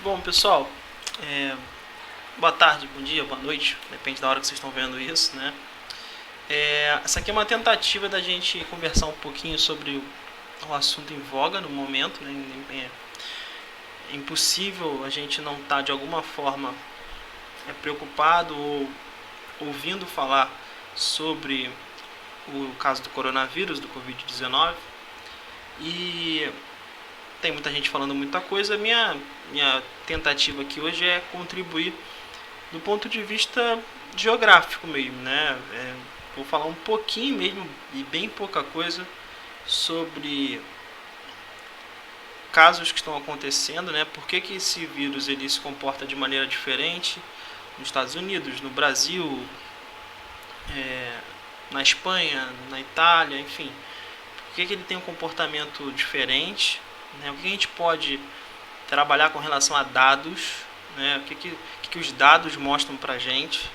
Bom, pessoal, é, boa tarde, bom dia, boa noite, depende da hora que vocês estão vendo isso, né? Essa aqui é uma tentativa da gente conversar um pouquinho sobre o assunto em voga no momento, né? É impossível a gente não estar de alguma forma preocupado ou ouvindo falar sobre o caso do coronavírus, do Covid-19, e tem muita gente falando muita coisa. Minha tentativa aqui hoje é contribuir do ponto de vista geográfico mesmo, né? Vou falar um pouquinho mesmo, e bem pouca coisa, sobre casos que estão acontecendo, né? Por que esse vírus ele se comporta de maneira diferente nos Estados Unidos, no Brasil, na Espanha, na Itália, enfim. Por que ele tem um comportamento diferente, né? O que a gente pode trabalhar com relação a dados, né? O que os dados mostram pra gente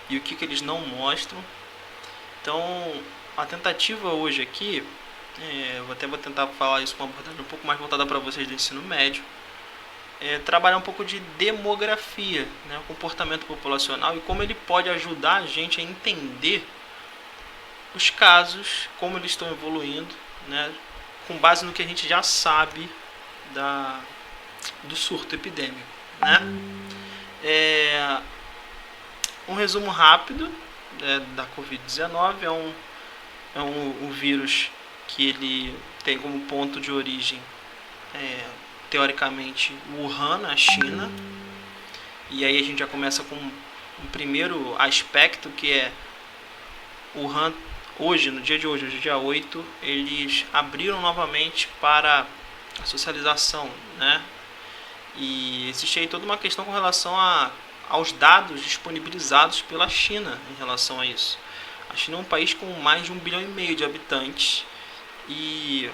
e o que eles não mostram. Então, a tentativa hoje aqui, vou tentar falar isso com uma abordagem um pouco mais voltada para vocês do ensino médio, trabalhar um pouco de demografia, né? O comportamento populacional e como ele pode ajudar a gente a entender os casos, como eles estão evoluindo, né? Com base no que a gente já sabe do surto epidêmico, né? Um resumo rápido da Covid-19 é um vírus que ele tem como ponto de origem, teoricamente, Wuhan, na China. E aí a gente já começa com um primeiro aspecto, que é Wuhan. Hoje, no dia de hoje, dia 8, eles abriram novamente para a socialização, né? E existe aí toda uma questão com relação aos dados disponibilizados pela China em relação a isso. A China é um país com mais de 1,5 bilhão de habitantes e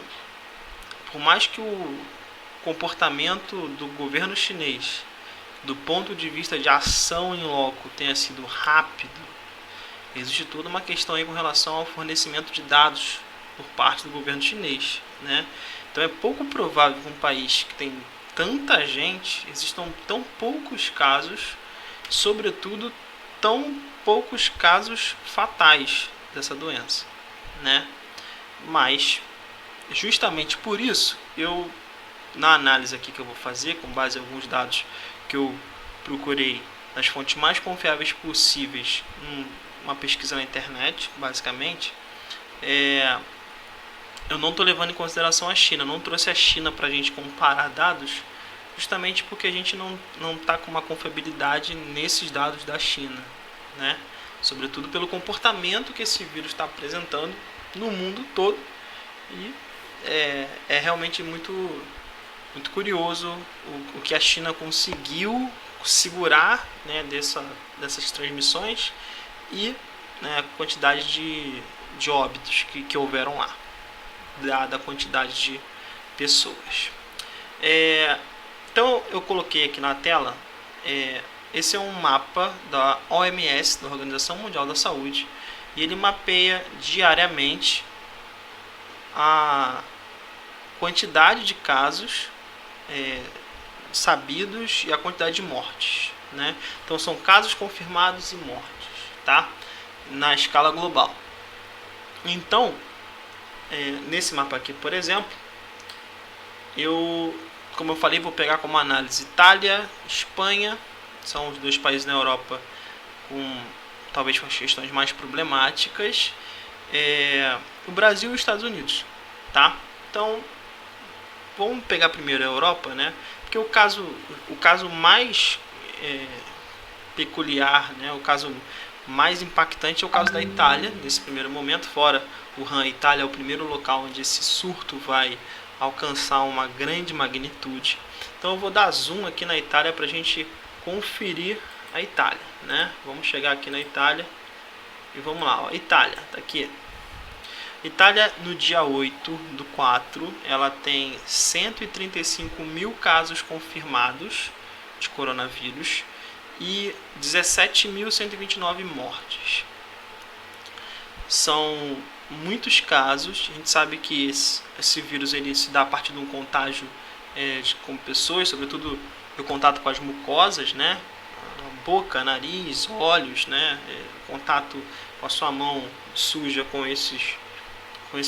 por mais que o comportamento do governo chinês, do ponto de vista de ação em loco, tenha sido rápido, existe toda uma questão aí com relação ao fornecimento de dados por parte do governo chinês, né? Então é pouco provável que um país que tem tanta gente existam tão poucos casos, sobretudo tão poucos casos fatais dessa doença, né? Mas justamente por isso, na análise aqui que eu vou fazer, com base em alguns dados que eu procurei nas fontes mais confiáveis possíveis, uma pesquisa na internet, basicamente, eu não estou levando em consideração a China, não trouxe a China para a gente comparar dados, justamente porque a gente não está com uma confiabilidade nesses dados da China, né? Sobretudo pelo comportamento que esse vírus está apresentando no mundo todo. E é realmente muito, muito curioso o que a China conseguiu segurar, né, dessas transmissões e, né, a quantidade de óbitos que houveram lá, dada a quantidade de pessoas. Então eu coloquei aqui na tela, esse é um mapa da OMS, da Organização Mundial da Saúde, e ele mapeia diariamente a quantidade de casos sabidos e a quantidade de mortes, né? Então são casos confirmados e mortes, tá? Na escala global. Então, nesse mapa aqui, por exemplo, como eu falei, vou pegar como análise Itália, Espanha, são os dois países na Europa com talvez as questões mais problemáticas, o Brasil e os Estados Unidos, tá? Então, vamos pegar primeiro a Europa, né? Porque o caso mais peculiar, né? O caso mais impactante é o caso da Itália, nesse primeiro momento. Fora Wuhan, a Itália é o primeiro local onde esse surto vai alcançar uma grande magnitude. Então eu vou dar zoom aqui na Itália para a gente conferir a Itália, né? Vamos chegar aqui na Itália e vamos lá, ó. Itália, tá aqui. Itália, no dia 8/4, ela tem 135 mil casos confirmados de coronavírus e 17.129 mortes. São muitos casos. A gente sabe que esse vírus ele se dá a partir de um contágio com pessoas, sobretudo o contato com as mucosas, né? Boca, nariz, olhos, né? Contato com a sua mão suja com esses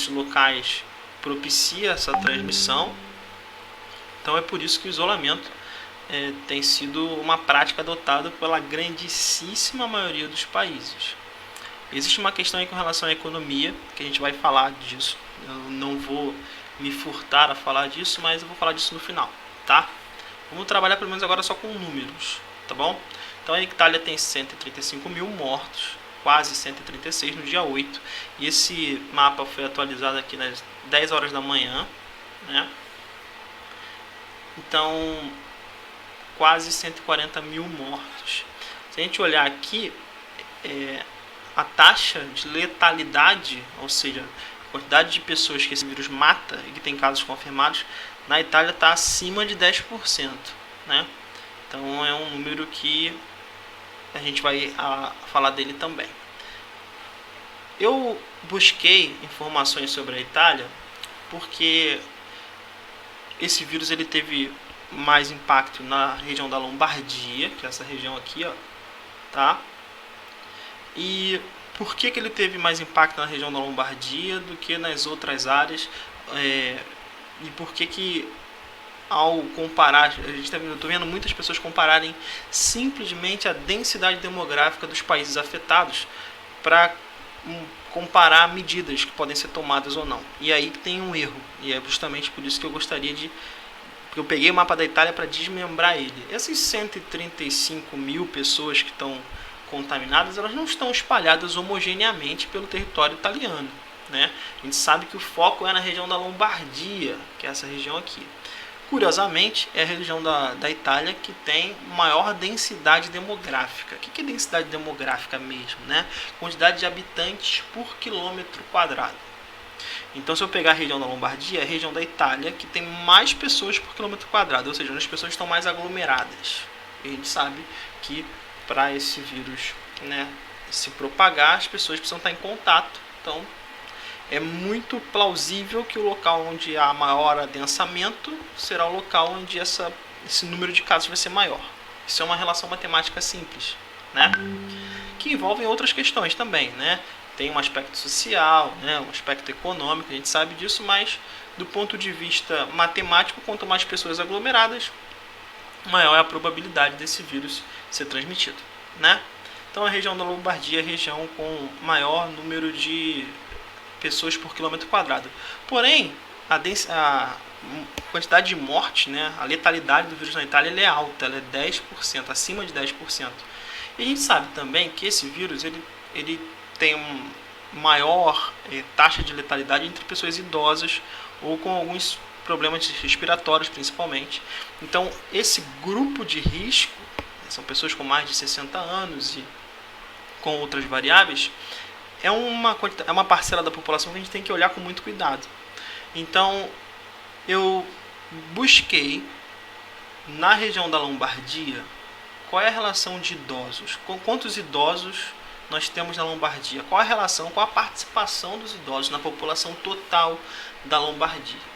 locais propicia essa transmissão. Então é por isso que o isolamento tem sido uma prática adotada pela grandíssima maioria dos países. Existe uma questão aí com relação à economia, que a gente vai falar disso. Eu não vou me furtar a falar disso, mas eu vou falar disso no final, tá? Vamos trabalhar pelo menos agora só com números, tá bom? Então a Itália tem 135 mil mortos, quase 136 no dia 8. E esse mapa foi atualizado aqui nas 10 horas da manhã, né? Então, quase 140 mil mortos. Se a gente olhar aqui, a taxa de letalidade, ou seja, a quantidade de pessoas que esse vírus mata e que tem casos confirmados, na Itália está acima de 10%, né? Então é um número que a gente vai falar dele também. Eu busquei informações sobre a Itália porque esse vírus ele teve mais impacto na região da Lombardia, que é essa região aqui, ó, tá? E por que ele teve mais impacto na região da Lombardia do que nas outras áreas? E por que ao comparar, eu estou vendo muitas pessoas compararem simplesmente a densidade demográfica dos países afetados para comparar medidas que podem ser tomadas ou não. E aí tem um erro, e é justamente por isso que eu gostaria de... Porque eu peguei o mapa da Itália para desmembrar ele. Essas 135 mil pessoas que estão contaminadas, elas não estão espalhadas homogeneamente pelo território italiano, né? A gente sabe que o foco é na região da Lombardia, que é essa região aqui. Curiosamente, é a região da Itália que tem maior densidade demográfica. O que é densidade demográfica mesmo, né? Quantidade de habitantes por quilômetro quadrado. Então, se eu pegar a região da Lombardia, é a região da Itália que tem mais pessoas por quilômetro quadrado, ou seja, as pessoas estão mais aglomeradas. E a gente sabe que para esse vírus, né, se propagar, as pessoas precisam estar em contato. Então, é muito plausível que o local onde há maior adensamento será o local onde esse número de casos vai ser maior. Isso é uma relação matemática simples, né? Que envolve outras questões também, né? Tem um aspecto social, né? Um aspecto econômico, a gente sabe disso, mas do ponto de vista matemático, quanto mais pessoas aglomeradas, maior é a probabilidade desse vírus ser transmitido, né? Então a região da Lombardia é a região com maior número de pessoas por quilômetro quadrado. Porém, a quantidade de morte, né, a letalidade do vírus na Itália é alta, ela é 10%, acima de 10%. E a gente sabe também que esse vírus ele tem uma maior taxa de letalidade entre pessoas idosas ou com alguns problemas respiratórios principalmente. Então, esse grupo de risco, são pessoas com mais de 60 anos e com outras variáveis, é uma parcela da população que a gente tem que olhar com muito cuidado. Então, eu busquei na região da Lombardia qual é a relação de idosos, quantos idosos nós temos na Lombardia, qual a relação, qual a participação dos idosos na população total da Lombardia.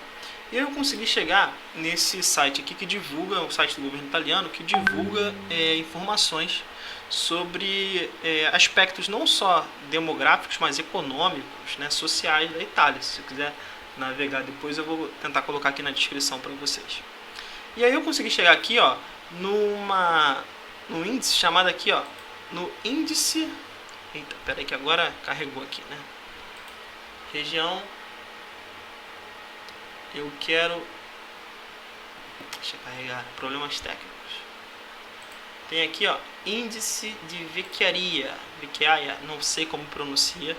E eu consegui chegar nesse site aqui que divulga, o site do governo italiano, que divulga informações sobre aspectos não só demográficos, mas econômicos, né, sociais da Itália. Se você quiser navegar depois, eu vou tentar colocar aqui na descrição para vocês. E aí eu consegui chegar aqui, ó, no índice chamado aqui, ó, no índice... Eita, peraí que agora carregou aqui, né? Região... Eu quero... Deixa eu carregar. Problemas técnicos. Tem aqui, ó, índice de vecchiaia, não sei como pronuncia,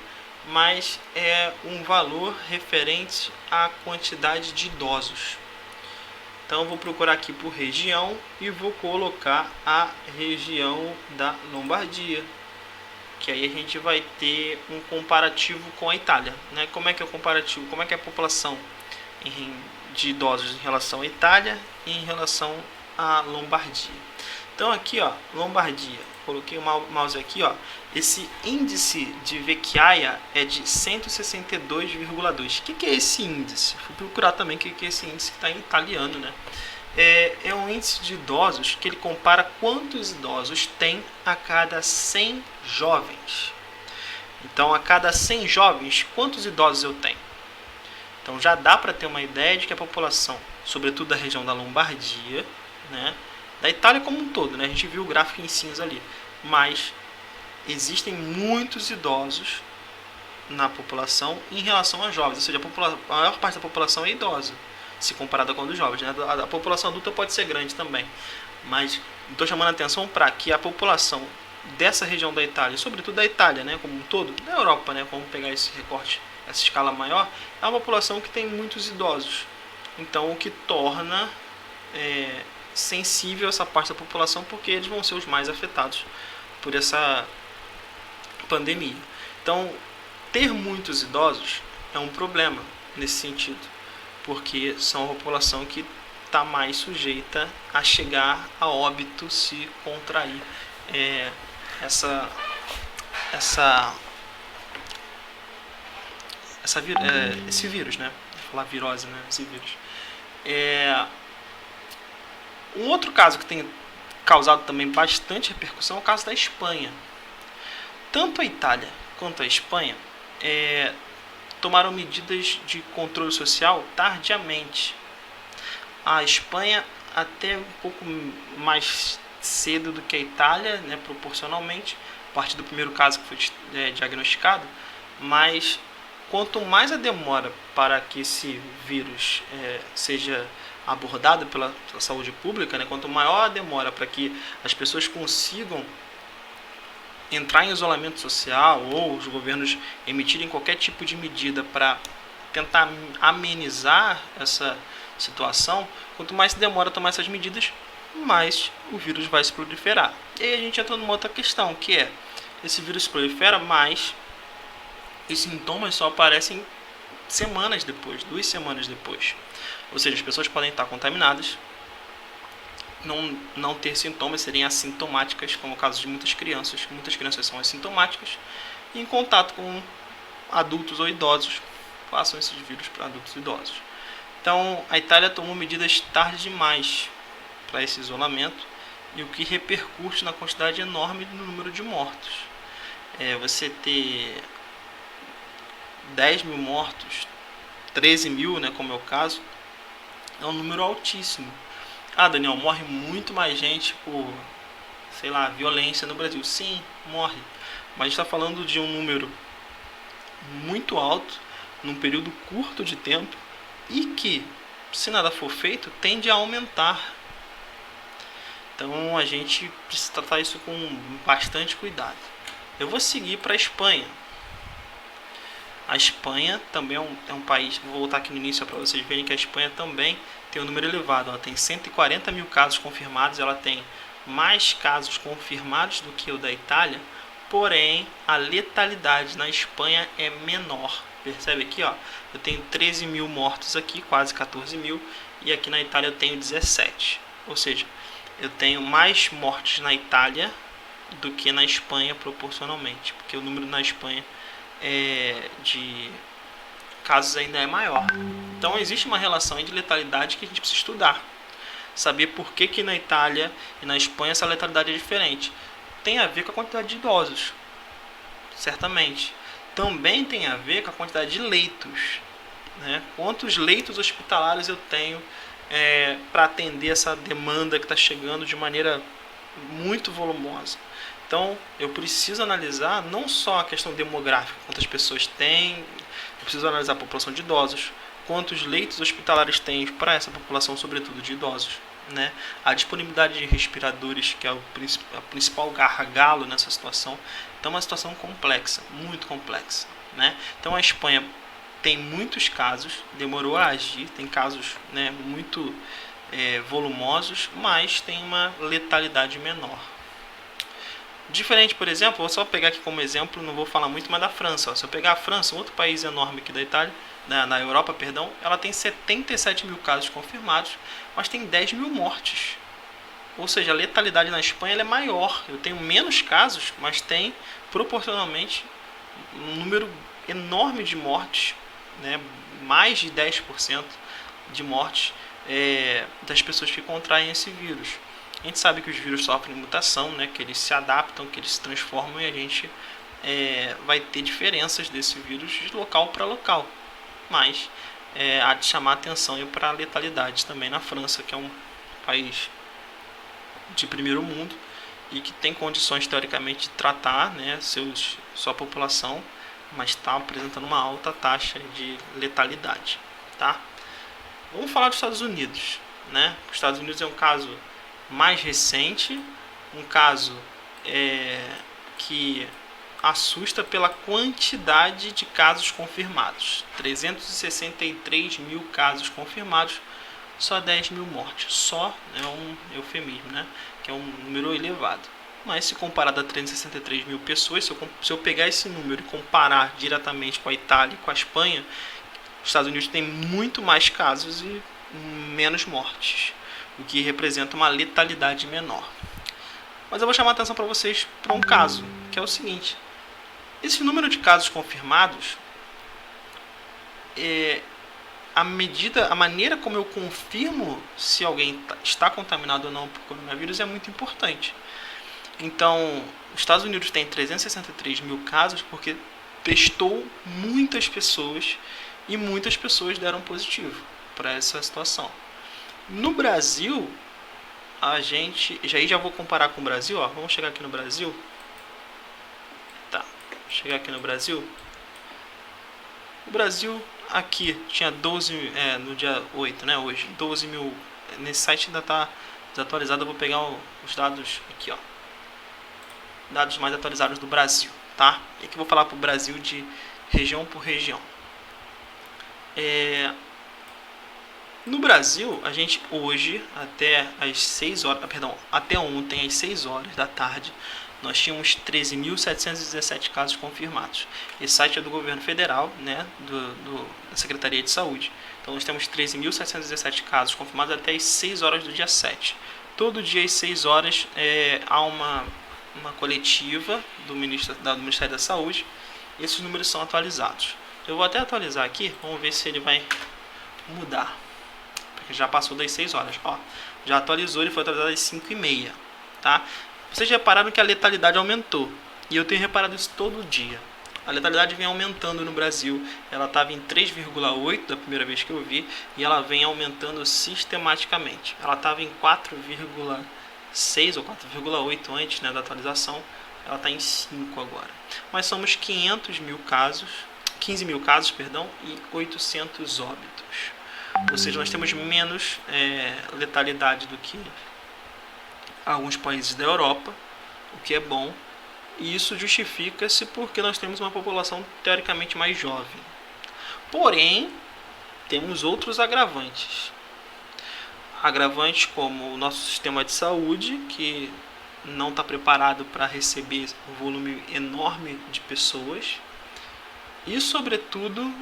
mas é um valor referente à quantidade de idosos. Então eu vou procurar aqui por região e vou colocar a região da Lombardia, que aí a gente vai ter um comparativo com a Itália, né? Como é que é o comparativo? Como é que é a população de idosos em relação à Itália e em relação à Lombardia? Então aqui, ó, Lombardia, coloquei o mouse aqui, ó, esse índice de vecchiaia é de 162,2. O que é esse índice? Fui procurar também o que é esse índice que está em italiano, né? é um índice de idosos que ele compara quantos idosos tem a cada 100 jovens. Então, a cada 100 jovens, quantos idosos eu tenho? Então, já dá para ter uma ideia de que a população, sobretudo da região da Lombardia, né, da Itália como um todo, né, a gente viu o gráfico em cinza ali, mas existem muitos idosos na população em relação a jovens, ou seja, a maior parte da população é idosa, se comparada com a dos jovens, né? A população adulta pode ser grande também, mas estou chamando a atenção para que a população dessa região da Itália, sobretudo da Itália, né, como um todo, da Europa, né, vamos pegar esse recorte, essa escala maior, é uma população que tem muitos idosos, então o que torna sensível essa parte da população, porque eles vão ser os mais afetados por essa pandemia. Então, ter muitos idosos é um problema nesse sentido, porque são a população que está mais sujeita a chegar a óbito se contrair esse vírus, né? Vou falar virose, né? Esse vírus. Um outro caso que tem causado também bastante repercussão é o caso da Espanha. Tanto a Itália quanto a Espanha tomaram medidas de controle social tardiamente. A Espanha até um pouco mais cedo do que a Itália, né, proporcionalmente, a partir do primeiro caso que foi diagnosticado, mas quanto mais a demora para que esse vírus seja abordado pela saúde pública, né, quanto maior a demora para que as pessoas consigam entrar em isolamento social ou os governos emitirem qualquer tipo de medida para tentar amenizar essa situação, quanto mais se demora a tomar essas medidas, mais o vírus vai se proliferar. E aí a gente entra numa outra questão, que é, esse vírus prolifera, mas os sintomas só aparecem semanas depois, 2 semanas depois. Ou seja, as pessoas podem estar contaminadas, não ter sintomas, serem assintomáticas, como o caso de muitas crianças são assintomáticas, e em contato com adultos ou idosos, passam esses vírus para adultos e idosos. Então, a Itália tomou medidas tarde demais para esse isolamento, e o que repercute na quantidade enorme do número de mortos. Você ter 10 mil mortos, 13 mil, né, como é o caso, é um número altíssimo. Daniel, morre muito mais gente por, sei lá, violência no Brasil. Sim, morre. Mas a gente está falando de um número muito alto, num período curto de tempo, e que, se nada for feito, tende a aumentar. Então a gente precisa tratar isso com bastante cuidado. Eu vou seguir para a Espanha. A Espanha também é um país, vou voltar aqui no início para vocês verem que a Espanha também tem um número elevado. Ela tem 140 mil casos confirmados, ela tem mais casos confirmados do que o da Itália, porém a letalidade na Espanha é menor. Percebe aqui, ó, eu tenho 13 mil mortos aqui, quase 14 mil, e aqui na Itália eu tenho 17. Ou seja, eu tenho mais mortes na Itália do que na Espanha proporcionalmente, porque o número na Espanha de casos ainda é maior. Então existe uma relação de letalidade que a gente precisa estudar, saber por que na Itália e na Espanha essa letalidade é diferente. Tem a ver com a quantidade de idosos, certamente. Também tem a ver com a quantidade de leitos, né? Quantos leitos hospitalares eu tenho para atender essa demanda que está chegando de maneira muito volumosa. Então, eu preciso analisar não só a questão demográfica, quantas pessoas tem, eu preciso analisar a população de idosos, quantos leitos hospitalares tem para essa população, sobretudo de idosos, né? A disponibilidade de respiradores, que é o principal gargalo nessa situação. Então, é uma situação complexa, muito complexa, né? Então, a Espanha tem muitos casos, demorou a agir, tem casos, né, muito volumosos, mas tem uma letalidade menor. Diferente, por exemplo, vou só pegar aqui como exemplo, não vou falar muito, mas da França. Ó. Se eu pegar a França, um outro país enorme aqui da Itália, na Europa, perdão, ela tem 77 mil casos confirmados, mas tem 10 mil mortes. Ou seja, a letalidade na Espanha ela é maior. Eu tenho menos casos, mas tem proporcionalmente um número enorme de mortes, né? Mais de 10% de mortes das pessoas que contraem esse vírus. A gente sabe que os vírus sofrem mutação, né, que eles se adaptam, que eles se transformam, e a gente vai ter diferenças desse vírus de local para local. Mas há de chamar a atenção para a letalidade também na França, que é um país de primeiro mundo e que tem condições teoricamente de tratar, né, sua população, mas está apresentando uma alta taxa de letalidade, tá? Vamos falar dos Estados Unidos, né? Os Estados Unidos é um caso mais recente, um caso que assusta pela quantidade de casos confirmados. 363 mil casos confirmados, só 10 mil mortes. Só é um eufemismo, né? Que é um número elevado. Mas se comparado a 363 mil pessoas, se eu pegar esse número e comparar diretamente com a Itália e com a Espanha, os Estados Unidos tem muito mais casos e menos mortes, o que representa uma letalidade menor. Mas eu vou chamar a atenção para vocês para um caso, que é o seguinte: esse número de casos confirmados, a maneira como eu confirmo se alguém está contaminado ou não por coronavírus é muito importante. Então, os Estados Unidos tem 363 mil casos porque testou muitas pessoas e muitas pessoas deram positivo para essa situação. No Brasil, a gente... Já vou comparar com o Brasil, ó. Vamos chegar aqui no Brasil. Tá, chegar aqui no Brasil. O Brasil aqui tinha 12, no dia 8, né, hoje, 12 mil. Nesse site ainda está desatualizado, eu vou pegar os dados aqui, ó. Dados mais atualizados do Brasil, tá? E aqui eu vou falar para o Brasil de região por região. No Brasil, a gente hoje, até às 6 horas, até ontem às 6 horas da tarde, nós tínhamos 13.717 casos confirmados. Esse site é do governo federal, né, da Secretaria de Saúde. Então nós temos 13.717 casos confirmados até às 6 horas do dia 7. Todo dia às 6 horas há uma coletiva do Ministério da Saúde. Esses números são atualizados. Eu vou até atualizar aqui, vamos ver se ele vai mudar. Porque já passou das 6 horas. Ó, já atualizou, ele foi atualizado às 5h30. Tá? Vocês repararam que a letalidade aumentou. E eu tenho reparado isso todo dia. A letalidade vem aumentando no Brasil. Ela estava em 3,8 da primeira vez que eu vi. E ela vem aumentando sistematicamente. Ela estava em 4,6 ou 4,8 antes, né, da atualização. Ela está em 5 agora. Mas somos 15 mil casos, e 800 óbitos. Ou seja, nós temos menos letalidade do que alguns países da Europa, o que é bom. E isso justifica-se porque nós temos uma população teoricamente mais jovem. Porém, temos outros agravantes. Agravantes como o nosso sistema de saúde, que não está preparado para receber um volume enorme de pessoas. E, sobretudo,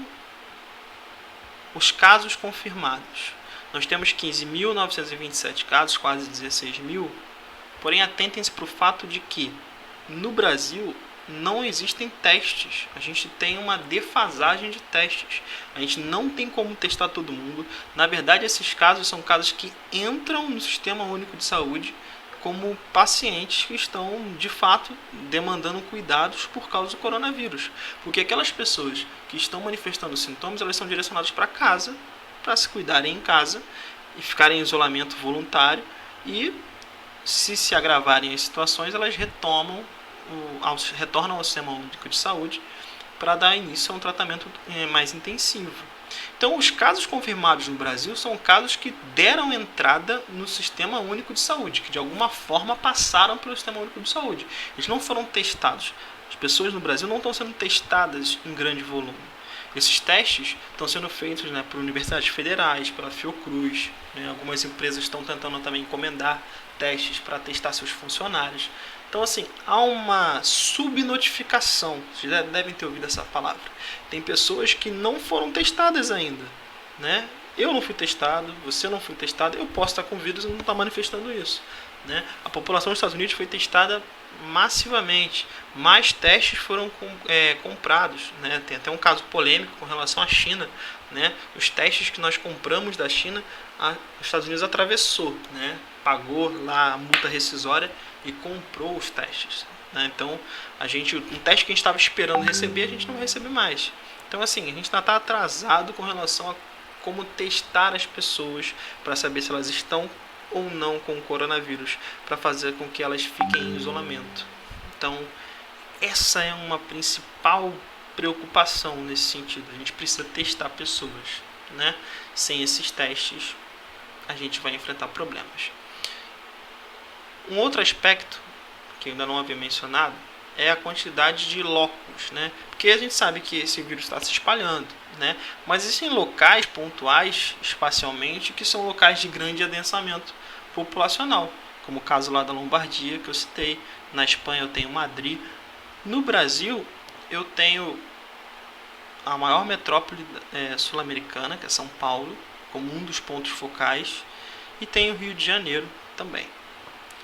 os casos confirmados. Nós temos 15.927 casos, quase 16 mil. Porém, atentem-se para o fato de que, no Brasil, não existem testes. A gente tem uma defasagem de testes. A gente não tem como testar todo mundo. Na verdade, esses casos são casos que entram no Sistema Único de Saúde como pacientes que estão, de fato, demandando cuidados por causa do coronavírus. Porque aquelas pessoas que estão manifestando sintomas, elas são direcionadas para casa, para se cuidarem em casa e ficarem em isolamento voluntário. E, se agravarem as situações, elas retornam ao Sistema Único de Saúde para dar início a um tratamento mais intensivo. Então, os casos confirmados no Brasil são casos que deram entrada no Sistema Único de Saúde, que de alguma forma passaram pelo Sistema Único de Saúde. Eles não foram testados. As pessoas no Brasil não estão sendo testadas em grande volume. Esses testes estão sendo feitos, né, por universidades federais, pela Fiocruz. Né, algumas empresas estão tentando também encomendar testes para testar seus funcionários. Então, assim, há uma subnotificação. Vocês já devem ter ouvido essa palavra. Tem pessoas que não foram testadas ainda, né? eu não fui testado, você não foi testado, eu posso estar com vírus e não estar manifestando isso, né? A população dos Estados Unidos foi testada massivamente, mais testes foram comprados, né? Tem até um caso polêmico com relação à China, né? Os testes que nós compramos da China, os Estados Unidos atravessou, né? Pagou lá a multa rescisória e comprou os testes, né? Então, um teste que a gente estava esperando receber, a gente não vai receber mais. Então, assim, a gente ainda está atrasado com relação a como testar as pessoas para saber se elas estão ou não com o coronavírus, para fazer com que elas fiquem em isolamento. Então, essa é uma principal preocupação nesse sentido. A gente precisa testar pessoas, né? Sem esses testes, a gente vai enfrentar problemas. Um outro aspecto que eu ainda não havia mencionado é a quantidade de locos, né? Porque a gente sabe que esse vírus está se espalhando, né? Mas existem locais pontuais, espacialmente, que são locais de grande adensamento populacional, como o caso lá da Lombardia, que eu citei. Na Espanha eu tenho Madrid. No Brasil eu tenho a maior metrópole sul-americana, que é São Paulo, como um dos pontos focais, e tenho o Rio de Janeiro também.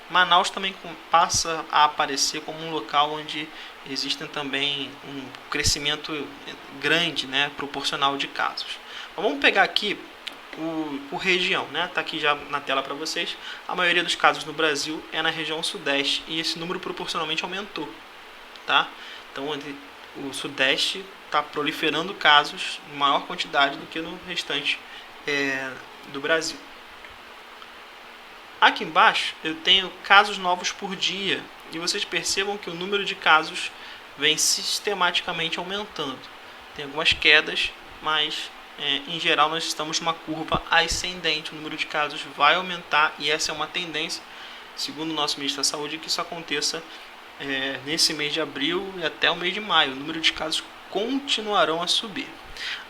Manaus também passa a aparecer como um local onde existem também um crescimento grande, né, proporcional de casos. Então, vamos pegar aqui por região, né? Está aqui já na tela para vocês. A maioria dos casos no Brasil é na região sudeste e esse número proporcionalmente aumentou, tá? Então, o sudeste está proliferando casos em maior quantidade do que no restante do Brasil. Aqui embaixo eu tenho casos novos por dia e vocês percebam que o número de casos vem sistematicamente aumentando. Tem algumas quedas, mas em geral nós estamos numa curva ascendente. O número de casos vai aumentar e essa é uma tendência, segundo o nosso ministro da Saúde, que isso aconteça nesse mês de abril e até o mês de maio. O número de casos continuarão a subir.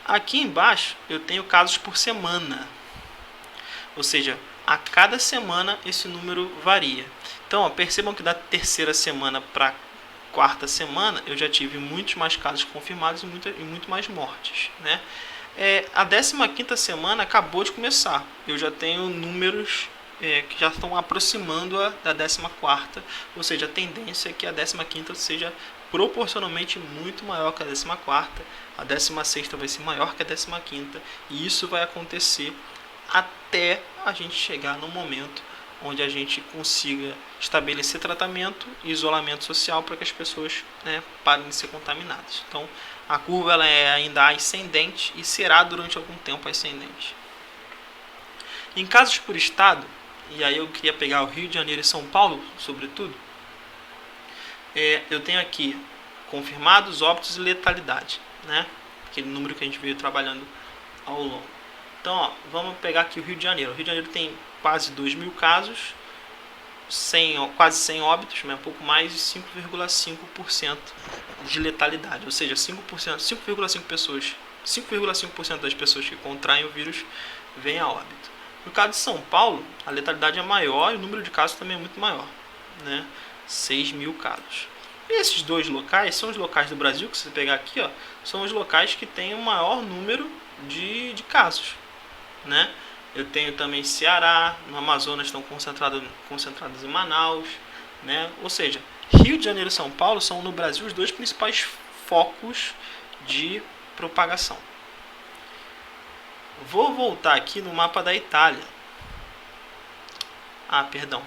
Aqui embaixo eu tenho casos por semana, ou seja, a cada semana esse número varia. Então, percebam que da terceira semana para a quarta semana eu já tive muitos mais casos confirmados e muito mais mortes, né? A 15ª semana acabou de começar. Eu já tenho números que já estão aproximando da 14ª, ou seja, a tendência é que a 15ª seja proporcionalmente muito maior que a 14ª, a 16ª vai ser maior que a 15ª, e isso vai acontecer até a gente chegar no momento onde a gente consiga estabelecer tratamento e isolamento social para que as pessoas parem de ser contaminadas. Então, a curva ela é ainda ascendente e será durante algum tempo ascendente. Em casos por estado, e aí eu queria pegar o Rio de Janeiro e São Paulo, sobretudo, eu tenho aqui confirmados, óbitos e letalidade, né? Aquele número que a gente veio trabalhando ao longo. Então, vamos pegar aqui o Rio de Janeiro. O Rio de Janeiro tem quase 2.000 casos, quase 100 óbitos, um pouco mais de 5,5% de letalidade. Ou seja, 5,5% das pessoas que contraem o vírus vêm a óbito. No caso de São Paulo, a letalidade é maior e o número de casos também é muito maior, né? 6.000 casos. E esses dois locais são os locais do Brasil, que se você pegar aqui, são os locais que têm o maior número de casos, né? Eu tenho também Ceará, no Amazonas estão concentrados em Manaus, né? Ou seja, Rio de Janeiro e São Paulo são no Brasil os dois principais focos de propagação. Vou voltar aqui no mapa da Itália. Perdão.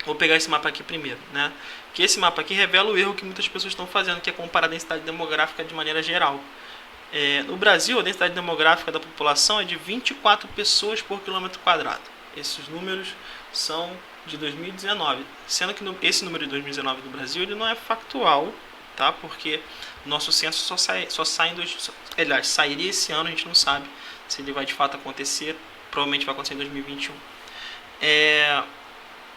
Vou pegar esse mapa aqui primeiro, né? Que esse mapa aqui revela o erro que muitas pessoas estão fazendo, que é comparar a densidade demográfica de maneira geral. No Brasil, a densidade demográfica da população é de 24 pessoas por quilômetro quadrado. Esses números são de 2019, sendo que esse número de 2019 do Brasil ele não é factual, tá? Porque o nosso censo só sai em sairia esse ano, a gente não sabe se ele vai de fato acontecer, provavelmente vai acontecer em 2021.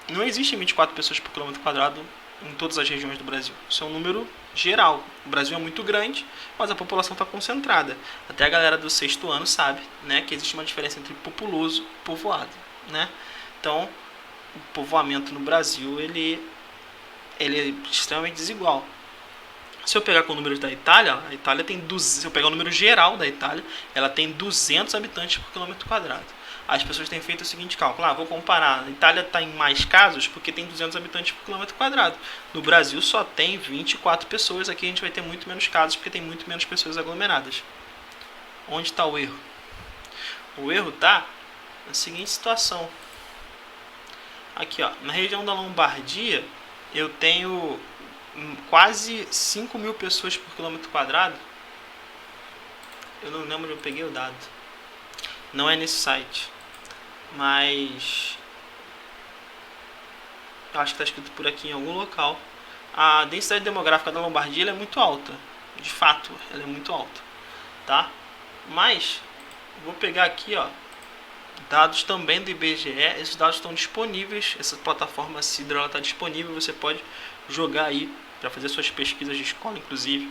Não existem 24 pessoas por quilômetro quadrado em todas as regiões do Brasil. Isso é um número geral. O Brasil é muito grande, mas a população está concentrada. Até a galera do 6º ano sabe, né, que existe uma diferença entre populoso e povoado, né? Então, o povoamento no Brasil ele é extremamente desigual. Se eu pegar com o número da Itália, a Itália tem 200, se eu pegar o número geral da Itália, ela tem 200 habitantes por quilômetro quadrado. As pessoas têm feito o seguinte cálculo: vou comparar, a Itália está em mais casos porque tem 200 habitantes por quilômetro quadrado. No Brasil só tem 24 pessoas, aqui a gente vai ter muito menos casos porque tem muito menos pessoas aglomeradas. Onde está o erro? O erro está na seguinte situação. Aqui, ó, na região da Lombardia, eu tenho quase 5 mil pessoas por quilômetro quadrado. Eu não lembro onde eu peguei o dado. Não é nesse site. Mas eu acho que está escrito por aqui em algum local. A densidade demográfica da Lombardia é muito alta. De fato, ela é muito alta. Tá? Mas, vou pegar aqui, ó, dados também do IBGE. Esses dados estão disponíveis. Essa plataforma Sidra está disponível. Você pode jogar aí para fazer suas pesquisas de escola, inclusive,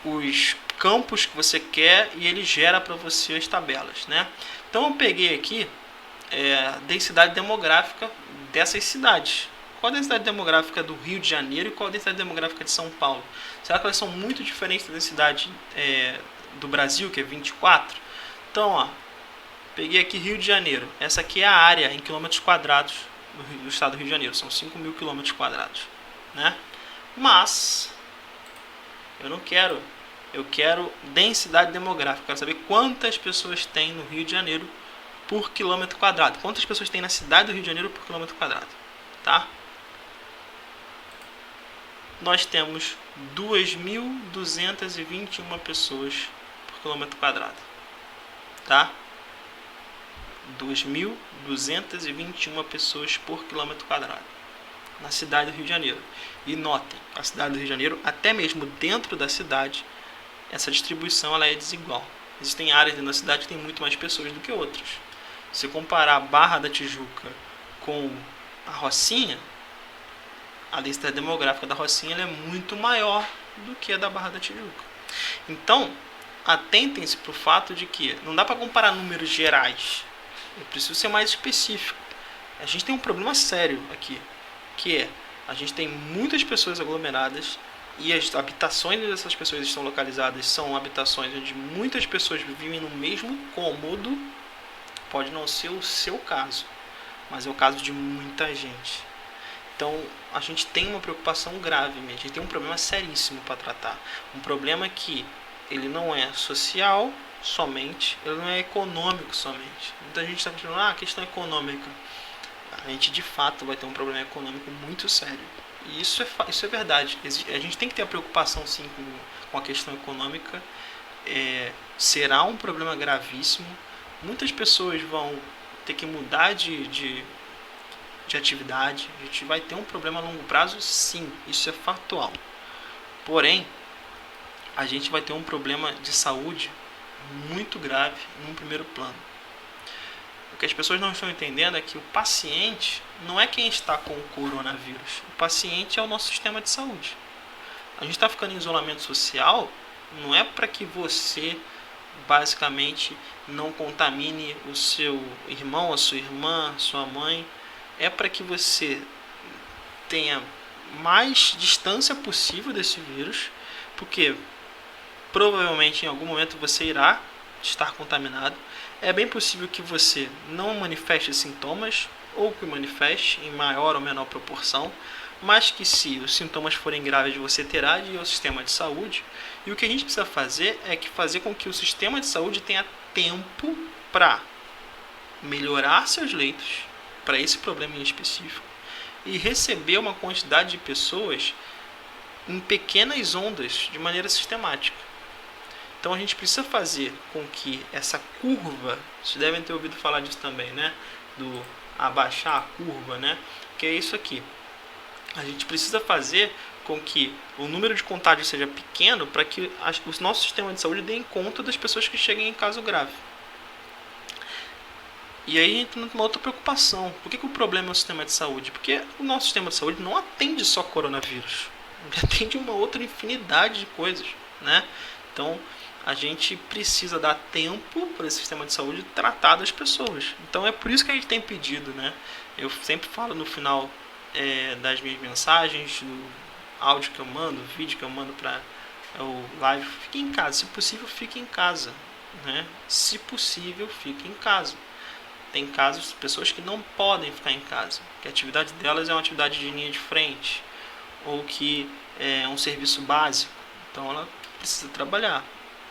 os campos que você quer, e ele gera para você as tabelas, né? Então eu peguei aqui a densidade demográfica dessas cidades. Qual a densidade demográfica do Rio de Janeiro e qual a densidade demográfica de São Paulo? Será que elas são muito diferentes da densidade do Brasil, que é 24? Então, ó, peguei aqui Rio de Janeiro. Essa aqui é a área em quilômetros quadrados do estado do Rio de Janeiro. São 5 mil quilômetros quadrados, né? Mas eu não quero. Eu quero densidade demográfica. Quero saber quantas pessoas tem no Rio de Janeiro por quilômetro quadrado. Quantas pessoas tem na cidade do Rio de Janeiro por quilômetro quadrado, tá? Nós temos 2.221 pessoas por quilômetro quadrado, tá? 2.221 pessoas por quilômetro quadrado na cidade do Rio de Janeiro. E notem, a cidade do Rio de Janeiro, até mesmo dentro da cidade, essa distribuição ela é desigual. Existem áreas dentro da cidade que tem muito mais pessoas do que outras. Se comparar a Barra da Tijuca com a Rocinha, a densidade demográfica da Rocinha ela é muito maior do que a da Barra da Tijuca. Então, atentem-se para o fato de que não dá para comparar números gerais. Eu preciso ser mais específico. A gente tem um problema sério aqui, que é a gente tem muitas pessoas aglomeradas e as habitações dessas pessoas estão localizadas são habitações onde muitas pessoas vivem no mesmo cômodo. Pode não ser o seu caso, mas é o caso de muita gente. Então a gente tem uma preocupação grave, a gente tem um problema seríssimo para tratar. Um problema que ele não é social somente, ele não é econômico somente. Muita gente está pensando, a questão econômica. A gente de fato vai ter um problema econômico muito sério. E isso é verdade. A gente tem que ter a preocupação sim com a questão econômica. Será um problema gravíssimo. Muitas pessoas vão ter que mudar de atividade. A gente vai ter um problema a longo prazo, sim. Isso é factual. Porém, a gente vai ter um problema de saúde muito grave num primeiro plano. O que as pessoas não estão entendendo é que o paciente não é quem está com o coronavírus. O paciente é o nosso sistema de saúde. A gente está ficando em isolamento social não é para que você basicamente não contamine o seu irmão, a sua irmã, a sua mãe. É para que você tenha mais distância possível desse vírus, porque provavelmente em algum momento você irá estar contaminado. É bem possível que você não manifeste sintomas ou que manifeste em maior ou menor proporção, mas que se os sintomas forem graves você terá de ir ao sistema de saúde. E o que a gente precisa fazer é fazer com que o sistema de saúde tenha tempo para melhorar seus leitos para esse problema em específico e receber uma quantidade de pessoas em pequenas ondas de maneira sistemática. Então a gente precisa fazer com que essa curva, vocês devem ter ouvido falar disso também, né? Do abaixar a curva, né? Que é isso aqui. A gente precisa fazer com que o número de contágios seja pequeno para que o nosso sistema de saúde dê conta das pessoas que cheguem em caso grave. E aí entra uma outra preocupação. Por que o problema é o sistema de saúde? Porque o nosso sistema de saúde não atende só coronavírus. Ele atende uma outra infinidade de coisas, né? Então a gente precisa dar tempo para esse sistema de saúde tratar das pessoas. Então é por isso que a gente tem pedido, né? Eu sempre falo no final das minhas mensagens, áudio que eu mando, vídeo que eu mando para o live, fique em casa. Se possível, fique em casa, né? Se possível, fique em casa. Tem casos, pessoas que não podem ficar em casa, que a atividade delas é uma atividade de linha de frente, ou que é um serviço básico, então ela precisa trabalhar.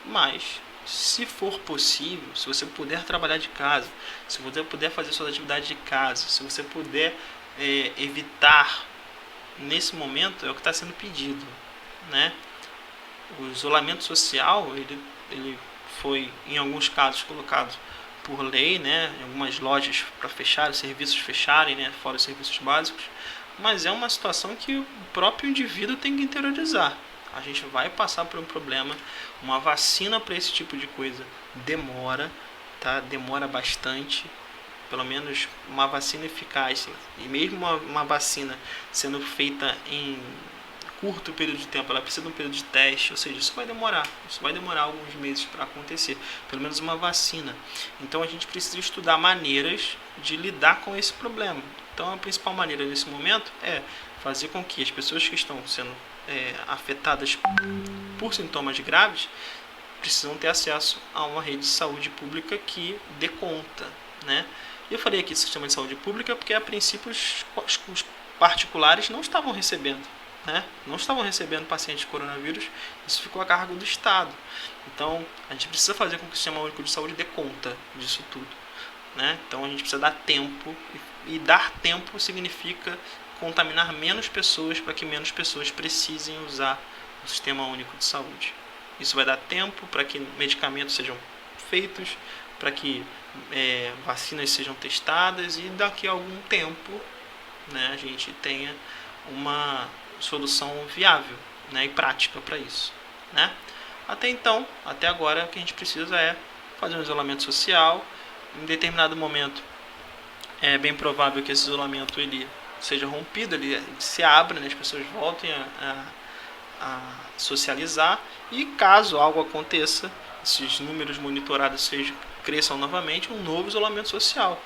Mas, se for possível, se você puder trabalhar de casa, se você puder fazer suas atividades de casa, se você puder evitar, nesse momento, é o que está sendo pedido, né? O isolamento social, ele foi, em alguns casos, colocado por lei, né? Em algumas lojas para fechar, serviços fecharem, né? Fora os serviços básicos, mas é uma situação que o próprio indivíduo tem que interiorizar. A gente vai passar por um problema, uma vacina para esse tipo de coisa demora, tá? Demora bastante, pelo menos uma vacina eficaz, e mesmo uma vacina sendo feita em curto período de tempo, ela precisa de um período de teste, ou seja, isso vai demorar alguns meses para acontecer, pelo menos uma vacina. Então a gente precisa estudar maneiras de lidar com esse problema. Então a principal maneira nesse momento é fazer com que as pessoas que estão sendo afetadas por sintomas graves precisam ter acesso a uma rede de saúde pública que dê conta, né? Eu falei aqui do sistema de saúde pública porque a princípio os particulares não estavam recebendo, né? Não estavam recebendo pacientes de coronavírus, isso ficou a cargo do Estado. Então a gente precisa fazer com que o Sistema Único de Saúde dê conta disso tudo, né? Então a gente precisa dar tempo, e dar tempo significa contaminar menos pessoas para que menos pessoas precisem usar o Sistema Único de Saúde. Isso vai dar tempo para que medicamentos sejam feitos, para que vacinas sejam testadas, e daqui a algum tempo, né, a gente tenha uma solução viável, né, e prática para isso, né? Até então, até agora, o que a gente precisa é fazer um isolamento social. Em determinado momento é bem provável que esse isolamento ele seja rompido, ele se abra, né, as pessoas voltem a socializar, e caso algo aconteça, esses números monitorados cresçam novamente, um novo isolamento social.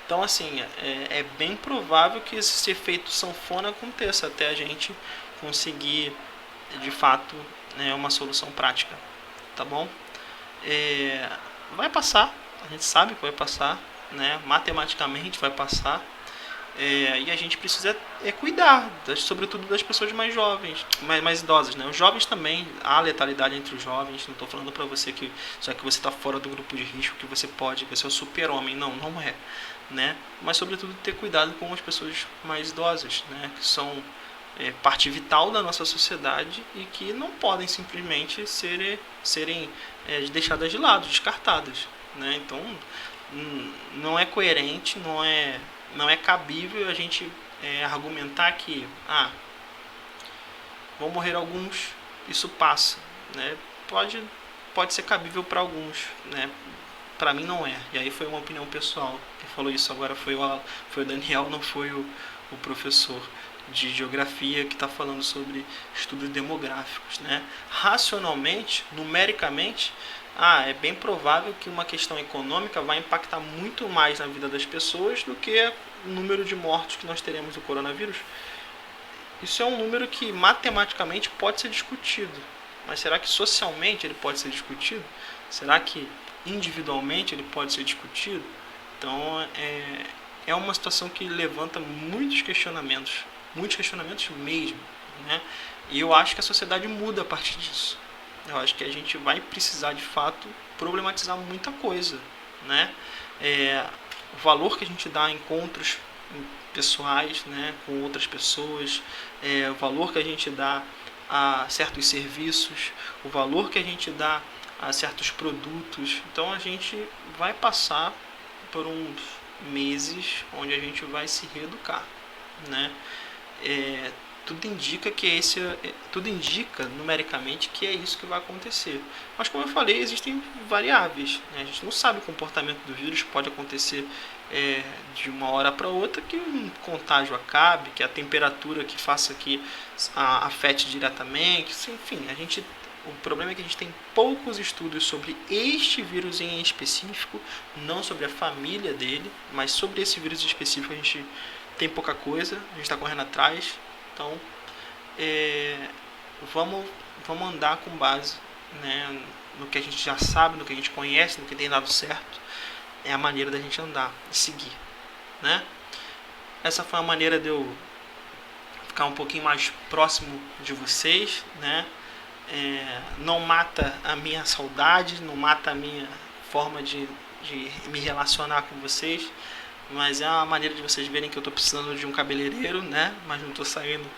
Então, assim, é bem provável que esse efeito sanfona aconteça até a gente conseguir, de fato, uma solução prática, tá bom? Vai passar, a gente sabe que vai passar, né? Matematicamente vai passar, e a gente precisa cuidar, sobretudo das pessoas mais jovens, mais idosas, né? Os jovens também, há letalidade entre os jovens. Não estou falando para você que só que você está fora do grupo de risco, que você é o super-homem, não é, né? Mas sobretudo ter cuidado com as pessoas mais idosas, né? Que são parte vital da nossa sociedade e que não podem simplesmente serem deixadas de lado, descartadas, né? Então não é coerente, não é cabível a gente argumentar que vão morrer alguns, isso passa, né? Pode ser cabível para alguns, né? Para mim não é. E aí foi uma opinião pessoal. Quem falou isso agora foi o Daniel, não foi o professor de geografia que está falando sobre estudos demográficos, né? Racionalmente, numericamente, é bem provável que uma questão econômica vai impactar muito mais na vida das pessoas do que o número de mortos que nós teremos do coronavírus. Isso é um número que matematicamente pode ser discutido, mas será que socialmente ele pode ser discutido? Será que individualmente ele pode ser discutido? Então é uma situação que levanta muitos questionamentos mesmo, né? E eu acho que a sociedade muda a partir disso. Eu acho que a gente vai precisar de fato problematizar muita coisa, né? O valor que a gente dá a encontros pessoais, né, com outras pessoas, o valor que a gente dá a certos serviços, o valor que a gente dá a certos produtos. Então a gente vai passar por uns meses onde a gente vai se reeducar, né? Tudo indica numericamente que é isso que vai acontecer. Mas como eu falei, existem variáveis, né? A gente não sabe o comportamento do vírus, pode acontecer de uma hora para outra que um contágio acabe, que a temperatura que faça que afete diretamente, enfim, o problema é que a gente tem poucos estudos sobre este vírus em específico, não sobre a família dele, mas sobre esse vírus específico a gente tem pouca coisa, a gente está correndo atrás. Então vamos andar com base, né, no que a gente já sabe, no que a gente conhece, no que tem dado certo. É a maneira da gente andar e seguir, né? Essa foi a maneira de eu ficar um pouquinho mais próximo de vocês, né? Não mata a minha saudade, não mata a minha forma de me relacionar com vocês, mas é uma maneira de vocês verem que eu estou precisando de um cabeleireiro, né? Mas não estou saindo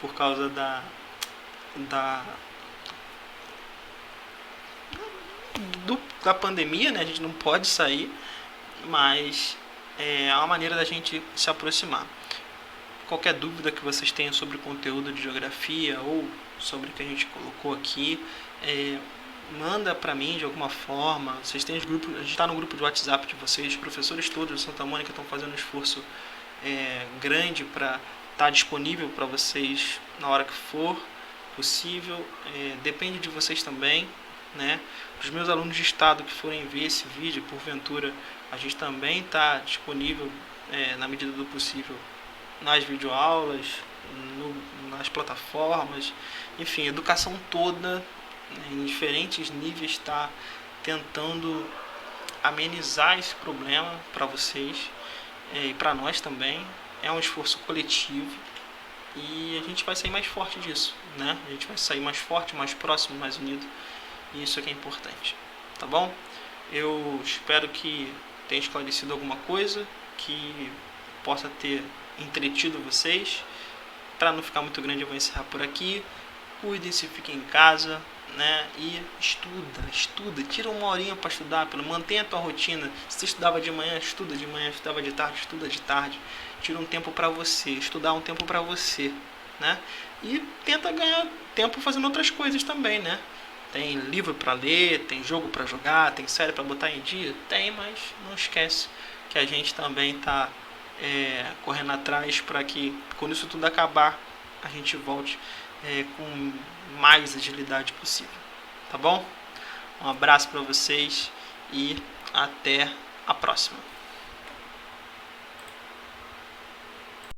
por causa da da pandemia, né? A gente não pode sair, mas é uma maneira da gente se aproximar. Qualquer dúvida que vocês tenham sobre o conteúdo de geografia ou sobre o que a gente colocou aqui, manda para mim de alguma forma. Vocês têm grupos, a gente está no grupo de WhatsApp de vocês, os professores todos de Santa Mônica estão fazendo um esforço grande para estar disponível para vocês na hora que for possível. Depende de vocês também, né? Os meus alunos de estado que forem ver esse vídeo, porventura, a gente também está disponível na medida do possível nas videoaulas, nas plataformas, enfim, a educação toda, em diferentes níveis, está tentando amenizar esse problema para vocês e para nós também. É um esforço coletivo e a gente vai sair mais forte disso, né? A gente vai sair mais forte, mais próximo, mais unido, e isso é que é importante, tá bom? Eu espero que tenha esclarecido alguma coisa, que possa ter entretido vocês. Para não ficar muito grande, eu vou encerrar por aqui. Cuidem-se, fiquem em casa, né? E estuda, tira uma horinha para estudar, mantenha a tua rotina. Se você estudava de manhã, estuda de manhã, estudava de tarde, estuda de tarde. Tira um tempo para você, estudar um tempo para você, né? E tenta ganhar tempo fazendo outras coisas também, né? Tem livro para ler, tem jogo para jogar, tem série para botar em dia? Tem, mas não esquece que a gente também está correndo atrás para que, quando isso tudo acabar, a gente volte com mais agilidade possível. Tá bom? Um abraço para vocês e até a próxima.